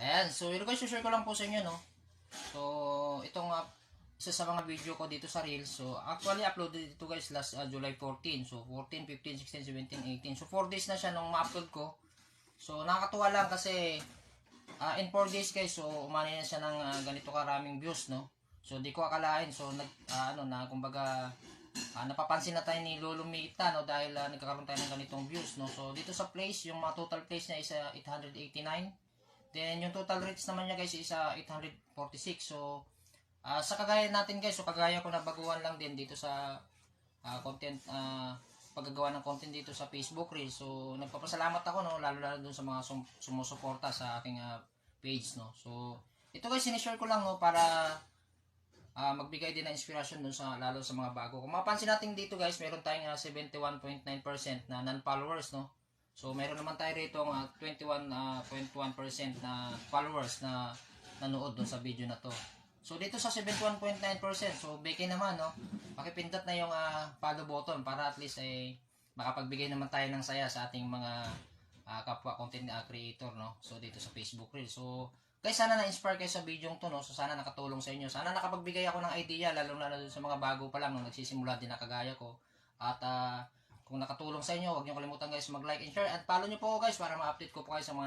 Ayan, so yun guys, share ko lang po sa inyo, no. So, itong isa sa mga video ko dito sa Reels. So, actually uploaded ito guys last July 14. So, 14, 15, 16, 17, 18. So, 4 days na siya nung ma-upload ko. So, nakakatuwa lang kasi in 4 days guys, so umani na siya ng ganito karaming views, no. So, di ko akalain. So, kumbaga, napapansin na tayo ni Lolo Mita, no, dahil nagkakaroon tayo ng ganitong views, no. So, dito sa place, yung mga total place niya is 889. Then, yung total reach naman niya guys is 846. So, sa kagaya natin guys, so kagaya ko na baguhan lang din dito sa content, paggagawa ng content dito sa Facebook Reels. So, nagpapasalamat ako, no, lalo dun sa mga sumusuporta sa aking page, no. So, ito guys, sinishare ko lang, no, para magbigay din ng inspiration dun sa, lalo sa mga bago. Kung mapansin natin dito guys, meron tayong 71.9% na non-followers, no. So, meron naman tayo rito ang 21.1% na followers na nanood dun sa video na to. So, dito sa 71.9%, so, beke naman, no? Pakipindot na yung follow button para at least makapagbigay naman tayo ng saya sa ating mga kapwa content creator, no? So, dito sa Facebook Reels. So, guys, sana na-inspire kayo sa video to, no? So, sana nakatulong sa inyo. Sana nakapagbigay ako ng idea, lalo sa mga bago pa lang, no? Nagsisimula din na kagaya ko. At, kung nakatulong sa inyo, huwag niyo kalimutan guys mag-like and share. At follow niyo po guys para ma-update ko po kayo sa mga